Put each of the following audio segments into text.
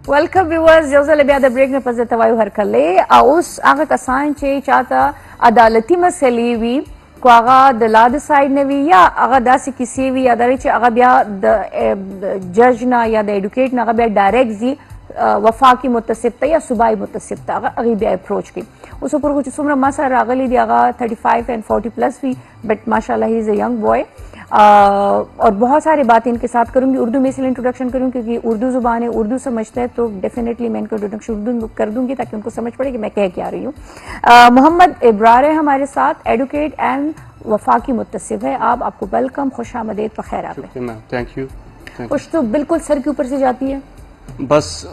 Welcome viewers जोज़ल बिया break में पज़ तवायु हर कले आउस आगा कसान चे चाहता अदालती मसले वी को आगा द लाद साइड ने वी या आगा दासी किसी वी अदालत चे आगा बिया द जज ना या द एडुकेट ना आगा बिया डायरेक्ट जी वफाकी मुतसिब या सुबाई मुतसिब आगा अगी बिया अप्रोच की उस ऊपर कुछ सुमरा मसा रागली दी आगा 35 एंड 40 प्लस भी बट माशाल्लाह he is a young boy और बहुत सारी बातें इनके साथ करूंगी। उर्दू में इसलिए इंट्रोडक्शन करूंगी क्योंकि उर्दू जुबान है, उर्दू समझते हैं, तो डेफिनेटली मैं इनको इंट्रोडक्शन उर्दू कर दूंगी ताकि उनको समझ पड़े कि मैं कह क्या रही हूँ। मोहम्मद इब्रार है हमारे साथ, एडवोकेट एंड वफाकी मुत्तसिब है। आपको वेलकम, खुश आमदेद, बखैर आप। Thank you. कुछ तो बिल्कुल सर के ऊपर से जाती है, बस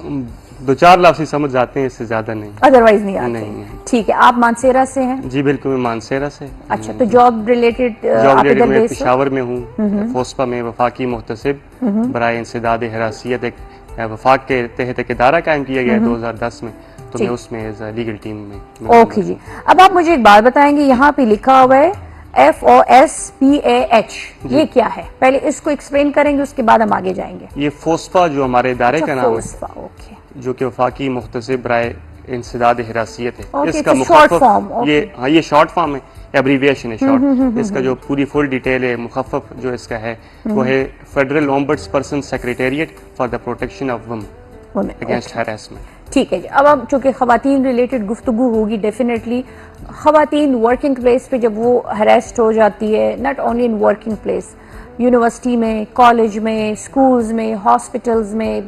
2-4 लफ्ज़ ही समझ जाते हैं, इससे ज्यादा नहीं, अदरवाइज नहीं आते। ठीक है, आप मानसेरा से हैं? जी बिल्कुल, मैं मानसेरा से। अच्छा, तो जॉब रिलेटेड मैं पेशावर में हूँ, फोस्पा में वफाकी मुहतसिब बराए इंसदाद हिरासियत एक वफाक के तहत एक इदारा कायम किया गया 2010 में, तो मैं उसमें एज लीगल टीम में। ओके जी, अब आप मुझे एक बात बताएंगे, यहाँ पे लिखा हुआ है FOSPAH, ये क्या है? पहले इसको एक्सप्लेन करेंगे, उसके बाद हम आगे जाएंगे। ये फोस्पा जो हमारे इदारे का नाम है, जो कि वफाकी मुख्तसिब बराए इंसदाद हिरासियत है, इसका मुखफ़फ़ ये शॉर्ट फॉर्म है, एब्रीविएशन है शॉर्ट। इसका जो पूरी फुल डिटेल है, मुखफ़फ़ जो इसका है वो है federal ombudsperson secretariat for the protection of women against harassment. ठीक है जी, अब चूंकि खवातीन रिलेटेड गुफ्तगू होगी, डेफिनेटली खवातीन वर्किंग प्लेस पे जब वो हरेस्ट हो जाती है, not only in working place, university में, कॉलेज में, स्कूल्स में, हॉस्पिटल्स में,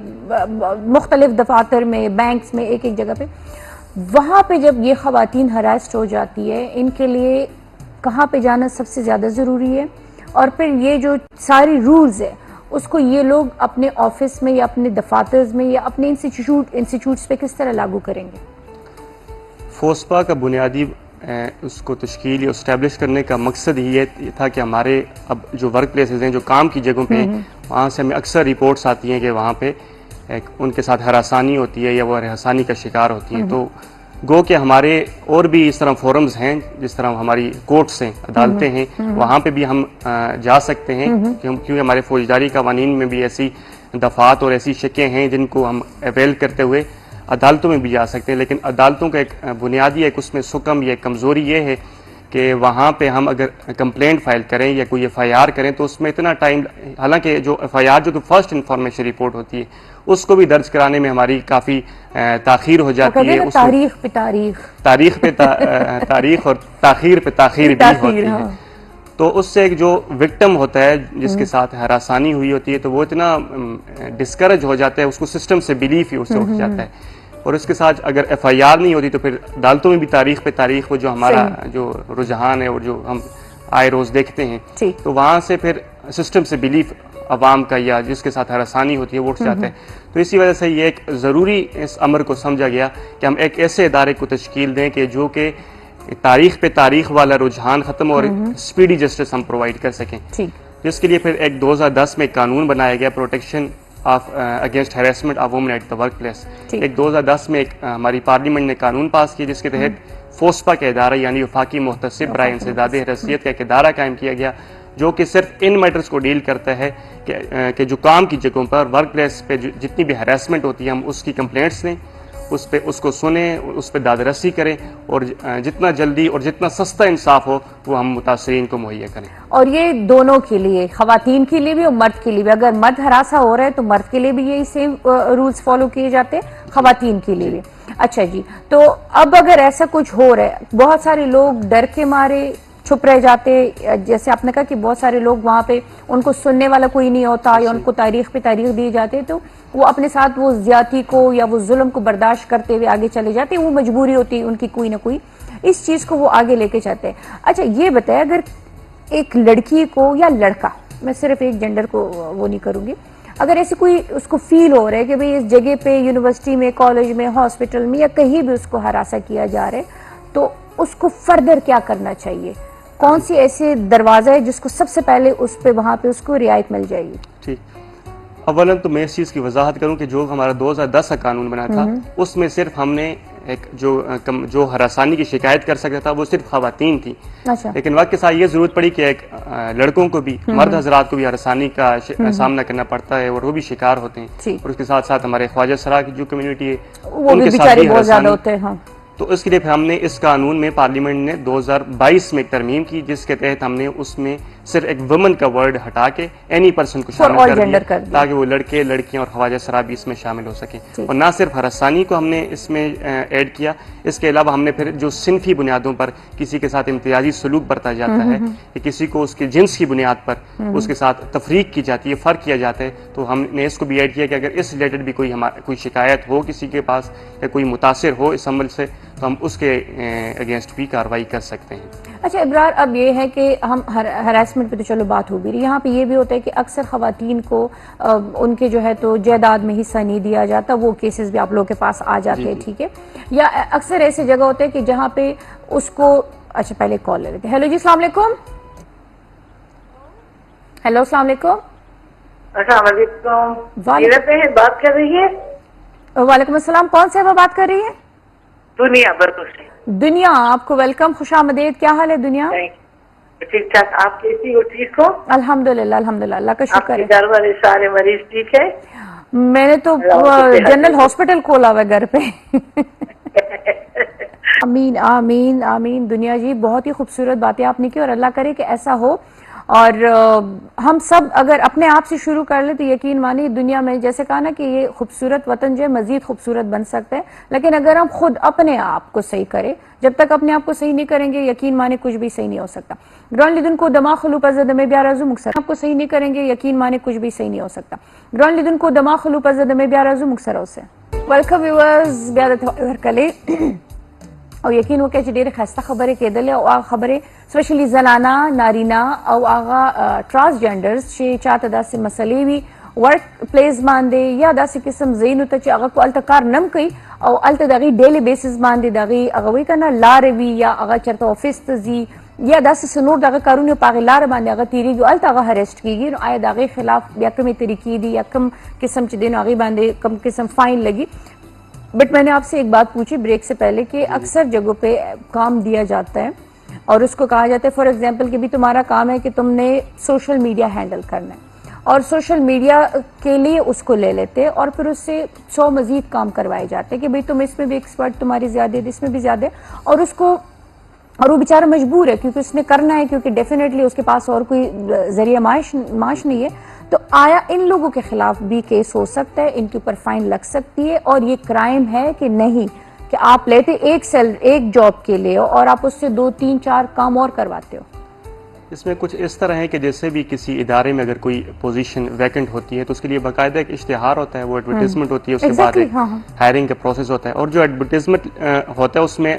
मुख्तलिफ दफातर में, बैंक्स में, एक एक जगह पे, वहाँ पे जब ये खवातीन हरेस्ट हो जाती है, इनके लिए कहाँ पे जाना सबसे ज़्यादा ज़रूरी है? और फिर ये जो सारी रूल्स है उसको ये लोग अपने ऑफिस में या अपने दफातर्स में या अपने इंस्टीट्यूट्स पे किस तरह लागू करेंगे? फोस्पा का बुनियादी उसको तश्कील या इस्टेब्लिश करने का मकसद ही ये था कि हमारे अब जो वर्क प्लेसेस हैं, जो काम की जगहों पे, वहाँ से हमें अक्सर रिपोर्ट्स आती हैं कि वहाँ पे उनके साथ हरासानी होती है या वो हरासानी का शिकार होती हैं। तो गो के हमारे और भी इस तरह फोरम्स हैं, जिस तरह हमारी कोर्ट्स हैं, अदालतें हैं, वहाँ पे भी हम जा सकते हैं, क्योंकि हमारे फौजदारी कवानीन में भी ऐसी दफात और ऐसी शिकें हैं जिनको हम अवेल करते हुए अदालतों में भी जा सकते हैं। लेकिन अदालतों का एक बुनियादी एक उसमें सुकम या कमज़ोरी ये है कि वहाँ पे हम अगर कंप्लेंट फाइल करें या कोई FIR करें तो उसमें इतना टाइम, हालांकि जो FIR जो कि फर्स्ट इंफॉर्मेशन रिपोर्ट होती है उसको भी दर्ज कराने में हमारी काफ़ी ताख़ीर हो जाती है। तारीख पे तारीख और ताख़ीर पे ताख़ीर भी होती है। तो उससे एक जो विक्टिम होता है जिसके साथ हरासानी हुई होती है, तो वो इतना डिस्करेज हो जाता है, उसको सिस्टम से बिलीफ ही उससे उठ जाता है। और इसके साथ अगर FIR नहीं होती तो फिर अदालतों में भी तारीख पे तारीख वो जो हमारा जो रुझान है और जो हम आए रोज देखते हैं, तो वहाँ से फिर सिस्टम से बिलीफ अवाम का या जिसके साथ हरासानी होती है वो उठ जाता है। तो इसी वजह से ये एक ज़रूरी इस अमर को समझा गया कि हम एक ऐसे इदारे को तश्कील दें कि जो कि तारीख पे तारीख वाला रुझान ख़त्म और स्पीडी जस्टिस हम प्रोवाइड कर सकें। जिसके लिए फिर एक 2010 में कानून बनाया गया, protection of against harassment of women at the work place. एक 2010 में एक हमारी पार्लियामेंट ने कानून पास किया जिसके तहत फोस्पा का इदारा यानी वफाकी मुहतसिब बराए इंसदाद हिरासियत का एक इदारा कायम किया गया, जो कि सिर्फ इन मैटर्स को डील करता है कि जो काम की जगहों पर वर्क प्लेस पे जितनी भी हैरेसमेंट होती है हम उसकी कंप्लेंट्स लें, उसको सुने, उस पर दादरसी करें और जितना जल्दी और जितना सस्ता इंसाफ हो वो हम मुतासरीन को मुहैया करें। और ये दोनों के लिए, खवातीन के लिए भी और मर्द के लिए भी। अगर मर्द हरासा हो रहा है तो मर्द के लिए भी यही सेम रूल्स फॉलो किए जाते हैं, खवातीन के लिए भी। अच्छा जी, तो अब अगर ऐसा कुछ हो रहा है, बहुत सारे लोग डर के मारे छुप रह जाते, जैसे आपने कहा कि बहुत सारे लोग वहाँ पे उनको सुनने वाला कोई नहीं होता या उनको तारीख पे तारीख दी जाती है, तो वो अपने साथ वो ज्यादती को या वो जुल्म को बर्दाश्त करते हुए आगे चले जाते हैं। वो मजबूरी होती है उनकी कोई ना कोई, इस चीज को वो आगे लेके जाते हैं। अच्छा ये बताए, अगर एक लड़की को या लड़का, मैं सिर्फ एक जेंडर को वो नहीं करूंगी, अगर ऐसे कोई उसको फील हो रहा है कि भाई इस जगह पे यूनिवर्सिटी में, कॉलेज में, हॉस्पिटल में या कहीं भी उसको हरासा किया जा रहा है, तो उसको फर्दर क्या करना चाहिए? कौन सी ऐसे दरवाजा है जिसको सबसे पहले उस पे वहां पे उसको रियायत मिल जाएगी? ठीक, अवलन तो मैं इस चीज़ की वजाहत करूं कि जो हमारा 2010 का कानून बना था उसमें सिर्फ हमने एक जो हरासानी की शिकायत कर सकता था वो सिर्फ खवातीन थी। अच्छा। लेकिन वक्त के साथ ये जरूरत पड़ी कि एक लड़कों को भी, मर्द हजरात को भी हरासानी का सामना करना पड़ता है और वो भी शिकार होते हैं। और उसके साथ साथ हमारे ख्वाजा सरा की जो कम्युनिटी है वो भी बेचारे बहुत ज्यादा होते हैं। हाँ। तो इसके लिए फिर हमने इस कानून में पार्लियामेंट ने 2022 में एक तरमीम की जिसके तहत हमने उसमें सिर्फ एक वुमन का वर्ड हटा के एनी पर्सन को शामिल कर दिया ताकि वो लड़के, लड़कियां और ख्वाजा सरा भी इसमें शामिल हो सके। और ना सिर्फ हरासानी को हमने इसमें ऐड किया, इसके अलावा हमने फिर जो सिनफी बुनियादों पर किसी के साथ इम्तियाजी सलूक बरता जाता है कि किसी को उसके जिन्स की बुनियाद पर उसके साथ तफरीक की जाती है, फ़र्क किया जाता है, तो हमने इसको भी ऐड किया कि अगर इस रिलेटेड भी कोई शिकायत हो किसी के पास या कोई मुतासिर हो इस अमल से तो हम उसके अगेंस्ट भी कार्रवाई कर सकते हैं। अच्छा इब्रार, अब ये है कि हम हरासमेंट पे तो चलो बात हो भी रही, यहाँ पे ये भी होता है कि अक्सर खवातीन को उनके जो है तो जायदाद में हिस्सा नहीं दिया जाता, वो केसेस भी आप लोगों के पास आ जाते हैं, ठीक है? या अक्सर ऐसे जगह होते हैं कि जहाँ पे उसको, अच्छा पहले कॉल ले लेते हैं। हेलो जी, अस्सलाम वालेकुम। हेलो, अस्सलाम वालेकुम। बात कर रही है? वालेकुम अस्सलाम, कौन से बात कर रही है? दुनिया बरकुल से। दुनिया, आपको वेलकम, खुशामदीद। क्या हाल है दुनिया? ठीक ठाक, आप कैसी हो? ठीक हो? अल्हम्दुलिल्लाह, अल्हम्दुलिल्लाह, अल्लाह का शुक्र है। घर वाले सारे मरीज ठीक है? मैंने तो जनरल हॉस्पिटल खोला हुआ घर पे। आमीन आमीन आमीन। दुनिया जी, बहुत ही खूबसूरत बातें आपने की और अल्लाह करे कि ऐसा हो। और हम सब अगर अपने आप से शुरू कर ले तो यकीन मानिए दुनिया में, जैसे कहा ना कि ये खूबसूरत वतन जो है मजीद खूबसूरत बन सकता है, लेकिन अगर हम खुद अपने आप को सही करें, जब तक अपने आप को सही नहीं करेंगे यकीन माने कुछ भी सही नहीं हो सकता। ग्राउंड लिदुन को दमा खलू पजद में ब्याराजू मुक्सर, आपको सही नहीं करेंगे यकीन माने कुछ भी सही नहीं हो सकता। ग्राउंड लिदुन को दमा खलू पजद में ब्याराजू मुक्सर से वेलकम व्यूअर्स ब्यादत कले और यकीन वो कैसे डेरे खस्ता खबरें केदल और खबरें स्पेशली जनाना, नारीना और आगा ट्रांसजेंडर्स शे चाहता दा से मसले भी वर्क प्लेस मानदे या दा से किस्म ज़ैन उत चे आगा को अल्तकार नम कई और अल्त दगी डेली बेसिस मानदे दगी आगा वही करना लारवी या आगा चरता ऑफिस तजी या दा से सुनूर दगा कारून पागे लार मानदे आगा तीरी जो अल्त आगा हरेस्ट की आया दागे खिलाफ या कम तरीकी दी या कम किस्म चे दिन आगे बांधे कम किस्म फाइन लगी। बट मैंने आपसे एक बात पूछी ब्रेक से पहले कि अक्सर जगहों पे काम दिया जाता है और उसको कहा जाता है फॉर एग्जांपल कि भी तुम्हारा काम है कि तुमने सोशल मीडिया हैंडल करना है और सोशल मीडिया के लिए उसको ले लेते हैं और फिर उससे 100 मजीद काम करवाए जाते हैं कि भाई तुम इसमें भी एक्सपर्ट, तुम्हारी ज्यादा है, इसमें भी ज्यादा है, और वो बेचारा मजबूर है क्योंकि उसने करना है, क्योंकि डेफिनेटली उसके पास और कोई जरिया माश नहीं है। तो आया इन लोगों के खिलाफ भी केस हो सकता है, इनके ऊपर फाइन लग सकती है और ये क्राइम है कि नहीं कि आप लेते एक जॉब के लिए और आप उससे 2, 3, 4 काम और करवाते हो? इसमें कुछ इस तरह है कि जैसे भी किसी इदारे में अगर कोई पोजीशन वैकेंट होती है तो उसके लिए बाकायदा एक इश्तिहार होता है, वो एडवर्टीजमेंट होती है, उसके बाद हायरिंग का प्रोसेस होता है और जो एडवर्टीजमेंट होता है उसमें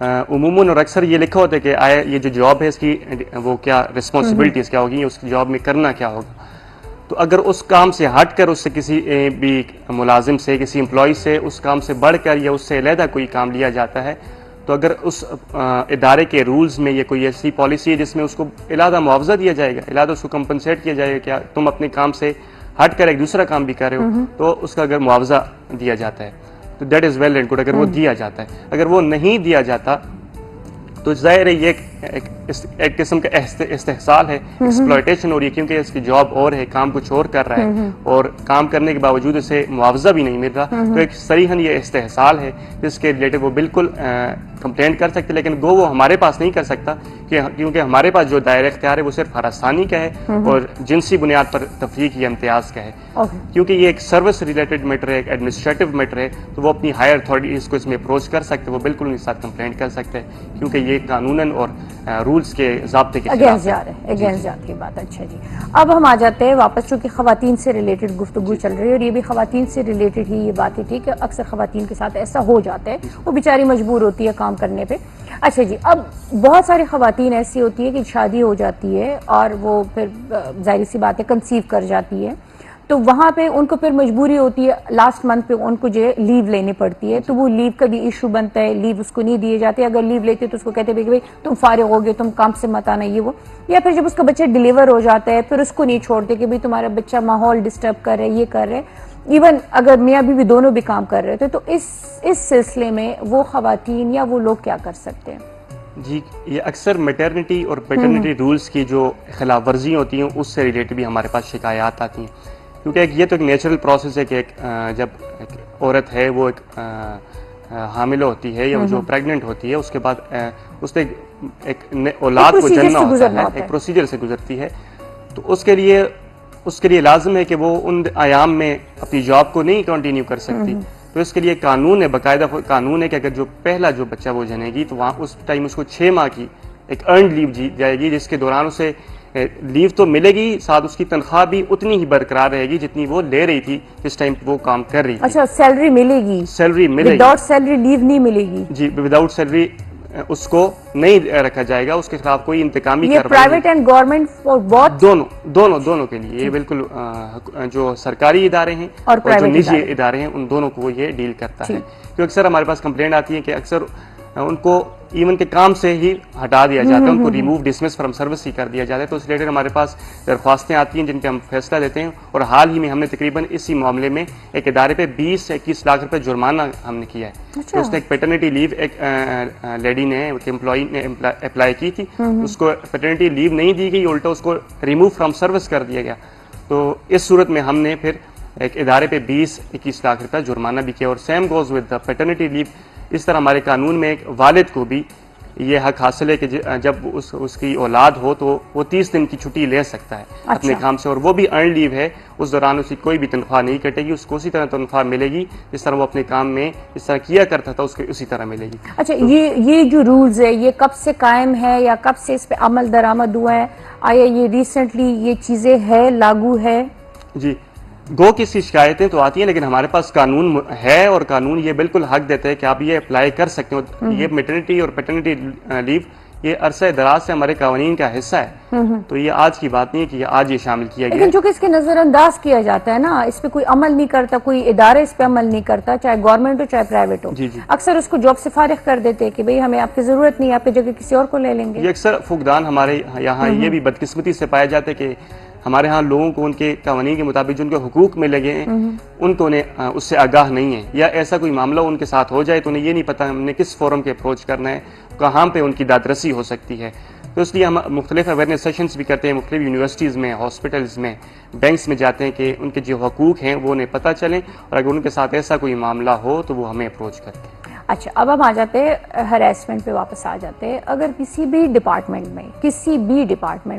उमूमन और अक्सर ये लिखा होता है कि आया ये जो जॉब है इसकी वो क्या रिस्पॉन्सिबिलिटीज क्या होगी, उसकी जॉब में करना क्या होगा। तो अगर उस काम से हटकर उससे किसी भी मुलाजिम से, किसी एम्प्लॉय से उस काम से बढ़कर या उससे अलहदा कोई काम लिया जाता है तो अगर उस इदारे के रूल्स में ये कोई ऐसी पॉलिसी है जिसमें उसको अलहदा मुआवजा दिया जाएगा, अलहदा उसको कंपनसेट किया जाएगा, क्या तुम अपने काम से हटकर एक दूसरा काम भी कर रहे हो, तो उसका अगर मुआवजा दिया जाता है तो that is well and good. अगर वो दिया जाता है, अगर वो नहीं दिया जाता तो जाहिर है ये एक किस्म का इस्तेहसाल है, एक्सप्लॉयटेशन हो रही है, क्योंकि इसकी जॉब और है, काम कुछ और कर रहा है और काम करने के बावजूद उसे मुआवजा भी नहीं मिल रहा। तो एक सरीहन ये इस्तेहसाल है जिसके रिलेटेड वो बिल्कुल कंप्लेंट कर सकते, लेकिन वो हमारे पास नहीं कर सकता क्योंकि हमारे पास जो दायरा इख्तियार है वो सिर्फ हरासानी का है और जिनसी बुनियाद पर तफरीक या इम्तियाज का है। क्योंकि ये एक सर्विस रिलेटेड मैटर है, एक एडमिनिस्ट्रेटिव मैटर है, तो वो अपनी हायर अथॉरिटीज को इसमें अप्रोच कर सकते, वो बिल्कुल उनके साथ कंप्लेंट कर सकते हैं क्योंकि ये कानूनन और रूल्स के ज़ाब्ते के अगेंस्ट जा रहे हैं, अगेंस्ट जा की बात। अच्छा जी, अब हम आ जाते हैं वापस, चूंकि खवातीन से रिलेटेड गुफ्तगू चल रही है और ये भी खवातीन से रिलेटेड ही ये बात है, ठीक है? अक्सर खवातीन के साथ ऐसा हो जाता है, वो बेचारी मजबूर होती है काम करने पे। अच्छा जी, अब बहुत सारी खवातीन ऐसी होती है कि शादी हो जाती है और वो फिर जाहिर सी बात है कंसीव कर जाती है, तो वहां पे उनको फिर मजबूरी होती है, लास्ट मंथ पे उनको जो है लीव लेनी पड़ती है, तो वो लीव का भी इशू बनता है, लीव उसको नहीं दिए जाते, अगर लीव लेते तो उसको कहते हैं कि भाई तुम फारिग हो गए, तुम काम से मत आना, ये वो। या फिर जब उसका बच्चा डिलीवर हो जाता है फिर उसको नहीं छोड़ते कि भाई तुम्हारा बच्चा माहौल डिस्टर्ब कर रहा है, ये कर रहा है। इवन अगर मियाँ बीवी दोनों भी काम कर रहे थे, तो इस सिलसिले में वो खवातीन या वो लोग क्या कर सकते हैं? जी, ये अक्सर मैटरनिटी और पैटर्निटी रूल्स की जो खिलाफ वर्जी होती हैं उससे रिलेटेड भी हमारे पास शिकायत आती हैं, क्योंकि ये तो एक नेचुरल प्रोसेस है कि जब एक औरत है वो एक हामिल होती है या जो प्रेग्नेंट होती है, उसके बाद उससे एक औलाद को जन्म होता है, एक प्रोसीजर से गुजरती है। तो उसके लिए लाजिम है कि वो उन आयाम में अपनी जॉब को नहीं कंटिन्यू कर सकती। तो इसके लिए कानून है, बाकायदा कानून है कि अगर जो पहला जो बच्चा वो जनेगी तो वहाँ उस टाइम उसको 6 माह की एक अर्नड लीव दी जाएगी, जिसके दौरान उसे लीव तो मिलेगी, साथ उसकी तनख्वाह भी उतनी ही बरकरार रहेगी जितनी वो ले रही थी जिस टाइम वो काम कर रही थी। अच्छा, सैलरी मिलेगी? सैलरी मिलेगी, विदाउट सैलरी लीव नहीं मिलेगी? जी, विदाउट सैलरी उसको नहीं रखा जाएगा, उसके खिलाफ कोई इंतकामी कार्रवाई। Private and government for both? दोनों के लिए ये बिल्कुल जो सरकारी इदारे हैं और जो निजी इदारे हैं उन दोनों को ये डील करता है। क्योंकि अक्सर हमारे पास कंप्लेंट आती है कि अक्सर उनको इवन के काम से ही हटा दिया जाता है, उनको रिमूव डिसमिस फ्रॉम सर्विस ही कर दिया जाता है। तो इस रिलेटेड हमारे पास दरख्वास्तें आती हैं जिन पे हम फैसला देते हैं, और हाल ही में हमने तकरीबन इसी मामले में एक इदारे पे 20 से 21 लाख रुपए जुर्माना हमने किया है। अच्छा। तो उसने एक पैटर्निटी लीव एक लेडी ने, एक एम्प्लॉई ने अप्लाई की थी, उसको पैटर्निटी लीव नहीं दी गई, उल्टा उसको रिमूव फ्रॉम सर्विस कर दिया गया। तो इस सूरत में हमने फिर एक इदारे पे 20-21 लाख रुपए जुर्माना भी किया। और same goes with the paternity leave. इस तरह हमारे कानून में एक वालिद को भी ये हक हासिल है कि जब उसकी औलाद हो तो वो 30 दिन की छुट्टी ले सकता है अपने काम से, और वो भी अर्न लीव है। उस दौरान उसकी कोई भी तनख्वाह नहीं कटेगी, उसको उसी तरह तनख्वाह मिलेगी जिस तरह वो अपने काम में इस तरह किया करता था, उसको उसी तरह मिलेगी। अच्छा, तो ये जो रूल्स है ये कब से कायम है या कब से इस पे अमल दरामद हुआ है? आया ये रिसेंटली ये चीजें है, लागू है? जी, गो की शिकायतें तो आती हैं, लेकिन हमारे पास कानून है और कानून ये बिल्कुल हक देता है कि आप ये अप्लाई कर सकते हो। ये मैटरनिटी और पैटर्निटी लीव ये अरसे दराज से हमारे कानून का हिस्सा है, तो ये आज की बात नहीं है कि आज ये शामिल किया गया। लेकिन जो कि इसके नजरअंदाज किया जाता है ना, इस पे कोई अमल नहीं करता, कोई इदारा इस पे अमल नहीं करता, चाहे गवर्नमेंट हो चाहे प्राइवेट हो। अक्सर उसको जॉब से फारिग कर देते हैं कि भाई हमें आपकी जरूरत नहीं, आपकी जगह किसी और को ले लेंगे। ये अक्सर फुकदान हमारे यहाँ ये भी बदकिस्मती से पाया जाता है कि हमारे यहाँ लोगों को उनके कानून के मुताबिक जो उनके हुकूक में लगे हैं उनको उन्हें उससे आगाह नहीं है, या ऐसा कोई मामला उनके साथ हो जाए तो उन्हें ये नहीं पता हमने किस फोरम के अप्रोच करना है, कहाँ पे उनकी दादरसी हो सकती है। तो इसलिए हम मुख्तलिफ अवेयरनेस सेशंस भी करते हैं, मुख्तलिफ यूनिवर्सिटीज़ में, हॉस्पिटल्स में, बैंक्स में जाते हैं कि उनके जो हुकूक हैं वो उन्हें पता चलें, और अगर उनके साथ ऐसा कोई मामला हो तो वो हमें अप्रोच करते हैं। अच्छा, अब हम आ जाते हैं हरासमेंट पे वापस आ जाते हैं। अगर किसी भी डिपार्टमेंट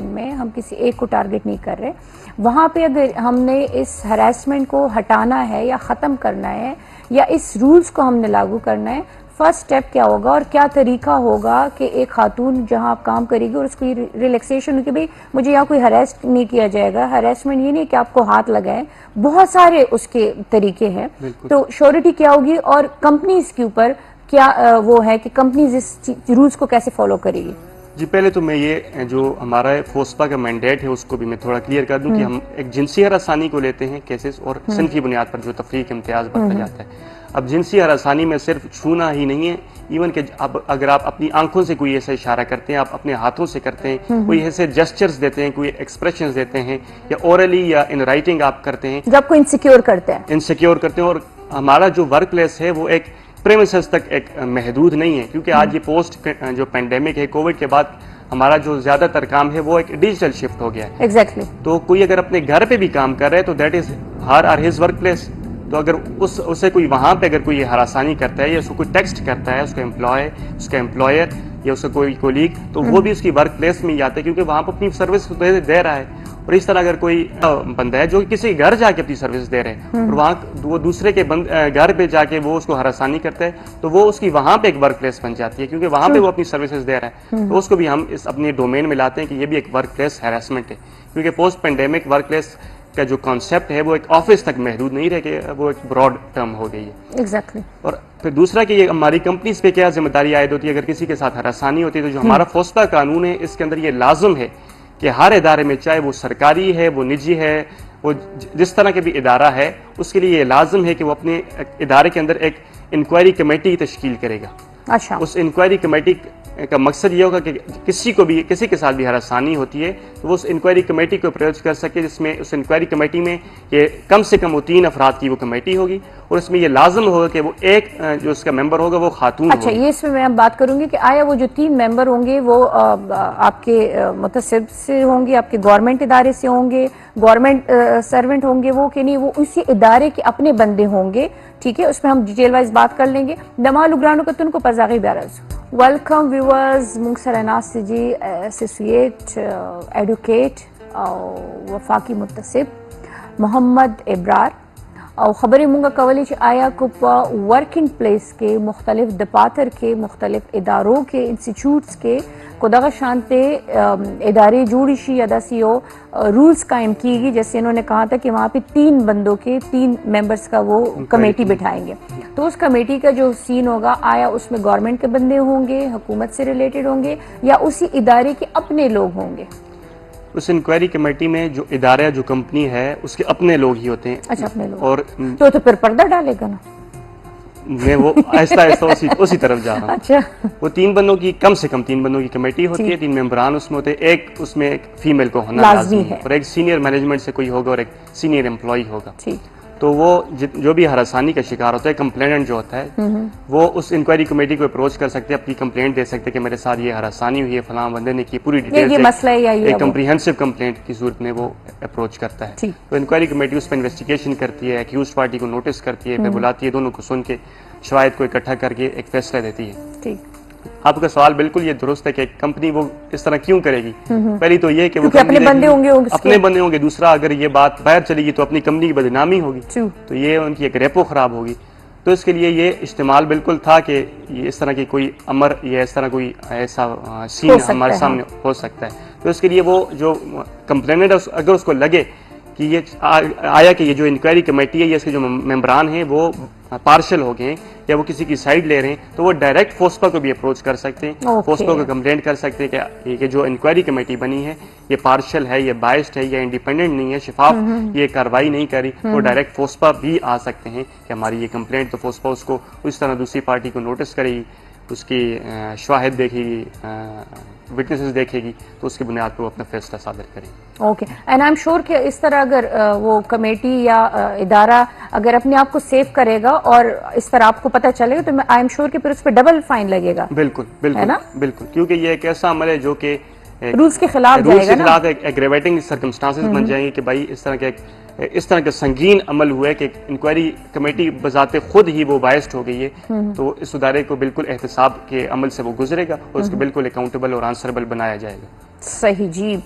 में हम किसी एक को टारगेट नहीं कर रहे, वहाँ पे अगर हमने इस हरासमेंट को हटाना है या ख़त्म करना है या इस रूल्स को हमने लागू करना है, फर्स्ट स्टेप क्या होगा और क्या तरीका होगा कि एक खातून जहां आप काम करेगी और उसको रिलैक्सेशन हो कि भाई मुझे यहाँ कोई हरास नहीं किया जाएगा। हरासमेंट ये नहीं कि आपको हाथ लगाए, बहुत सारे उसके तरीके हैं। तो श्योरिटी क्या होगी और कंपनीज के ऊपर क्या वो है कि कंपनीज इस रूल्स को कैसे फॉलो करेगी? जी, पहले तो मैं ये जो हमारा फोस्पा का मैंडेट है उसको भी मैं थोड़ा क्लियर कर दूं कि हम एक जिनसी हरासानी को लेते हैं केसेस, और सिनफी बुनियाद पर जो तफरीक इम्तियाज बरता जाता है। अब जिनसी हरासानी में सिर्फ छूना ही नहीं है, इवन के अब अगर आप अपनी आंखों से कोई ऐसा इशारा करते हैं, आप अपने हाथों से करते हैं, कोई ऐसे जेस्चर्स देते हैं, कोई एक्सप्रेशंस देते हैं, या ओरली या इन राइटिंग आप करते हैं, जब आपको इनसिक्योर करते हैं। और हमारा जो वर्क प्लेस है वो एक प्रेमिसेस तक एक महदूद नहीं है, क्योंकि आज ये पोस्ट जो पेंडेमिक है, कोविड के बाद हमारा जो ज्यादातर काम है वो एक डिजिटल शिफ्ट हो गया है। एग्जैक्टली। तो कोई अगर अपने घर पे भी काम कर रहा है तो that is her or his workplace. तो अगर उसे कोई वहां पे अगर कोई हरासानी करता है या उसको कोई टेक्स्ट करता है, उसका एम्प्लॉयर या उसका कोई कोलीग, तो वो भी उसकी वर्क प्लेस में ही आता है, क्योंकि वहां पर अपनी सर्विस दे रहा है। और इस तरह अगर कोई बंदा है जो किसी घर जाके अपनी सर्विस दे रहे हैं और वहाँ वो दूसरे के घर पे जाके वो उसको हरासानी करता है, तो वो उसकी वहां पे एक वर्क प्लेस बन जाती है, क्योंकि वहां पे वो अपनी सर्विसेज दे रहा है। तो उसको भी हम इस अपने डोमेन में लाते हैं कि ये भी एक वर्क प्लेस हैरेसमेंट है, क्योंकि पोस्ट पेंडेमिक वर्क प्लेस का जो कॉन्सेप्ट है वो एक ऑफिस तक महदूद नहीं रह के वो एक ब्रॉड टर्म हो गई है। एग्जैक्टली। और फिर दूसरा कि ये हमारी कंपनीज पे क्या जिम्मेदारी आयद होती है अगर किसी के साथ हरासानी होती है, तो जो हमारा फोस्पा कानून है इसके अंदर ये लाजम है कि हर इदारे में, चाहे वो सरकारी है, वो निजी है, वो जिस तरह के भी इदारा है उसके लिए ये लाजम है कि वो अपने इदारे के अंदर एक इंक्वायरी कमेटी तश्कील करेगा। अच्छा, उस इंक्वायरी कमेटी का मकसद ये होगा कि किसी के साथ भी हरासानी होती है तो वो उस इंक्वायरी कमेटी को अप्रोच कर सके, जिसमें उस इंक्वायरी कमेटी में ये कम से कम वो 3 अफराद की वो कमेटी होगी और उसमें ये लाजम होगा कि वो एक जो उसका मेंबर होगा वो खातून अच्छा, ये इसमें मैं बात करूंगी कि आया वो जो 3 मेंबर होंगे वो आपके मुतसिब से होंगे, आपके गवर्नमेंट इदारे से होंगे, गवर्नमेंट सर्वेंट होंगे वो कि नहीं, वो उसी इदारे के अपने बंदे होंगे। ठीक है, उसमें हम डिटेल वाइज बात कर लेंगे। दमाल उग्रानो का तुनको पजागी ब्यारज वेलकम व्यूअर्स मुंगसरानास जी एसोसिएट एडवोकेट वफाकी मुतसिब मोहम्मद इब्रार और ख़बरें मुंगा कवली आया को वर्किंग प्लेस के मुख्तलिफ दफातर के मुख्तलिफ इदारों के इंस्टीट्यूट्स के खुदा शांति इदारे जुड़िशी अदासियो रूल्स कायम कीगी। जैसे इन्होंने कहा था कि वहाँ पे 3 बंदों के 3 मेंबर्स का वो कमेटी बिठाएंगे, तो उस कमेटी का जो सीन होगा आया उसमें गवर्नमेंट के बंदे होंगे, हुकूमत से रिलेटेड होंगे या उसी इदारे के अपने लोग होंगे? उस इंक्वायरी कमेटी में जो इदारा जो कंपनी है उसके अपने लोग ही होते हैं। अच्छा, अपने लोग। और तो फिर पर्दा डालेगा ना? मैं वो आहिस्ता आहिस्ता उसी तरफ जा रहा हूँ। अच्छा, वो 3 बंदों की कम से कम 3 बंदों की कमेटी होती है, 3 मेंबरान उसमें होते हैं, एक उसमें एक फीमेल को होना लाजमी है और एक सीनियर मैनेजमेंट से कोई होगा और एक सीनियर एम्प्लॉय होगा। ठीक। तो वो जो भी हरासानी का शिकार होता है, कंप्लेनेंट जो होता है, वो उस इंक्वायरी कमेटी को अप्रोच कर सकते हैं, अपनी कंप्लेंट दे सकते हैं कि मेरे साथ ये हरासानी हुई है, फलां बंदे ने की, पूरी डिटेल ये मसला है या ये एक कम्प्रीहेंसिव कंप्लेंट की सूरत में वो अप्रोच करता है। तो इंक्वायरी कमेटी उस पर इन्वेस्टिगेशन करती है, एक्यूज पार्टी को नोटिस करती है, फिर बुलाती है, दोनों को सुन के शवाहिद को इकट्ठा करके एक फैसला देती है। ठीक। आपका सवाल बिल्कुल ये दुरुस्त है कि कंपनी वो इस तरह क्यों करेगी। पहली तो ये कि वो अपने बंदे होंगे, दूसरा अगर ये बात बाहर चलेगी तो अपनी कंपनी की बदनामी होगी, तो ये उनकी एक रेपो खराब होगी। तो इसके लिए ये इस्तेमाल बिल्कुल था कि ये इस तरह की कोई अमर या इस तरह कोई ऐसा सीन हमारे सामने हो सकता है। तो इसके लिए वो जो कंप्लेनेंट अगर उसको लगे कि ये आया कि ये जो इंक्वायरी कमेटी है या इसके जो मेंबरान हैं वो पार्शल हो गए या वो किसी की साइड ले रहे हैं, तो वो डायरेक्ट फोस्पा को भी अप्रोच कर सकते हैं। फोस्पा को कंप्लेंट कर सकते हैं कि ये जो इंक्वायरी कमेटी बनी है ये पार्शल है, ये बाइस्ड है, ये इंडिपेंडेंट नहीं है, शिफाफ ये कार्रवाई नहीं करी, वो डायरेक्ट फोस्पा भी आ सकते हैं कि हमारी ये कंप्लेंट। तो फोस्पा उसको उस तरह दूसरी पार्टी को नोटिस करेगी, उसकी शवाहिद देखेगी, विटनेसेस देखेगी, तो उसकी बुनियाद पर वो अपना फैसला सादर करेगी। Okay, and I am sure कि इस तरह अगर वो कमेटी या इदारा अगर अपने आप को सेव करेगा और इस तरह आपको पता चलेगा तो आई एम श्योर कि फिर उस पर डबल फाइन लगेगा। बिल्कुल बिल्कुल, है ना? बिल्कुल, क्योंकि ये एक ऐसा अमल है जो कि रूल्स के खिलाफ एग्रेवेटिंग सर्कमस्टांसेस बन जाएंगे कि भाई इस तरह का संगीन अमल हुआ है कि इंक्वायरी कमेटी बजाते खुद ही वो बायस्ड हो गई है, तो इस इदारे को बिल्कुल एहतसाब के अमल से वो गुजरेगा और उसको बिल्कुल अकाउंटेबल और आंसरेबल बनाया जाएगा। सही जी,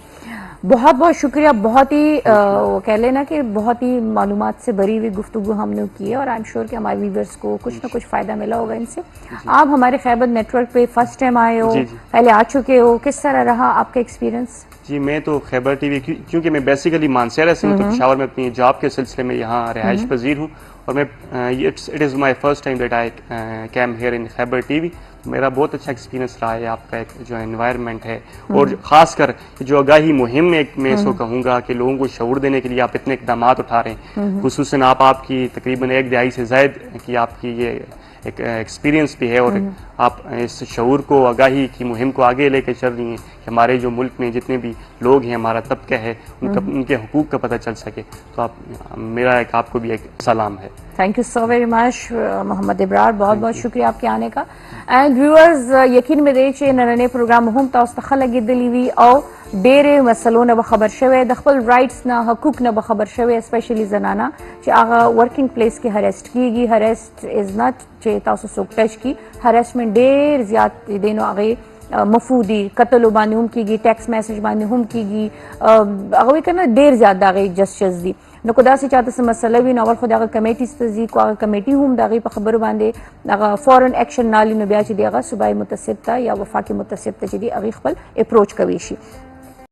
बहुत बहुत शुक्रिया। बहुत ही वो कह लेना कि बहुत ही मालूमात से भरी हुई गुफ्तगू हमने की है और आई एम श्योर कि हमारे व्यूअर्स को कुछ ना कुछ फायदा मिला होगा इनसे। आप हमारे खैबर नेटवर्क पे फर्स्ट टाइम आए हो, पहले आ चुके हो, किस तरह रहा आपका एक्सपीरियंस? जी, मैं तो खैबर टीवी क्योंकि मैं बेसिकली मानसेरा से हूँ, तो पेशावर में अपनी जॉब के सिलसिले में यहाँ रिहाइश पजीर हूँ और मैं it is my first time that I came here in Khyber TV. मेरा बहुत अच्छा एक्सपीरियंस रहा है। आपका एक जो एनवायरनमेंट है और ख़ासकर जो आगाही मुहिम में मैं इसको कहूँगा कि लोगों को शऊर देने के लिए आप इतने इक़दाम उठा रहे हैं, खुसूसन आपकी तकरीबन 1 दहाई से ज़ायद की आपकी ये एक एक्सपीरियंस भी है और आप इस शऊर को, आगाही की मुहिम को आगे लेकर चल रही हैं कि हमारे जो मुल्क में जितने भी लोग हैं, हमारा तबका है, उनके हुकूक का पता चल सके। तो मेरा आपको भी एक सलाम है। Thank you so very much Mohammad Ibrar, बहुत बहुत शुक्रिया आपके आने का। एंड व्यूअर्स यकीन में दे नए प्रोग्राम हम तौस्तखल लगी दिलीवी और डेरे मसलों न बखबर शवे दखल राइट्स न हकूक न बखबर शवे स्पेशली जनाना आगा वर्किंग प्लेस की हरेस्ट की हरेस्ट इज नॉट चे तासुक टच की हरेसमेंट डेर ज्यादा देनो आगे मफूदी कत्ल बानी की टैक्स मैसेज बानी हम की अगवे करना देर ज्यादा गई जस्टिस दी न खुदा से चाहते से मसला भी नवर खुदा कमेटी तजी को कमेटी हम दागी पर खबर बांधे फॉरन एक्शन नाली न ब्याच दिया सूबाई मुतसिब या वफाकी मुतसिब दी अगी खपल अप्रोच कवीशी।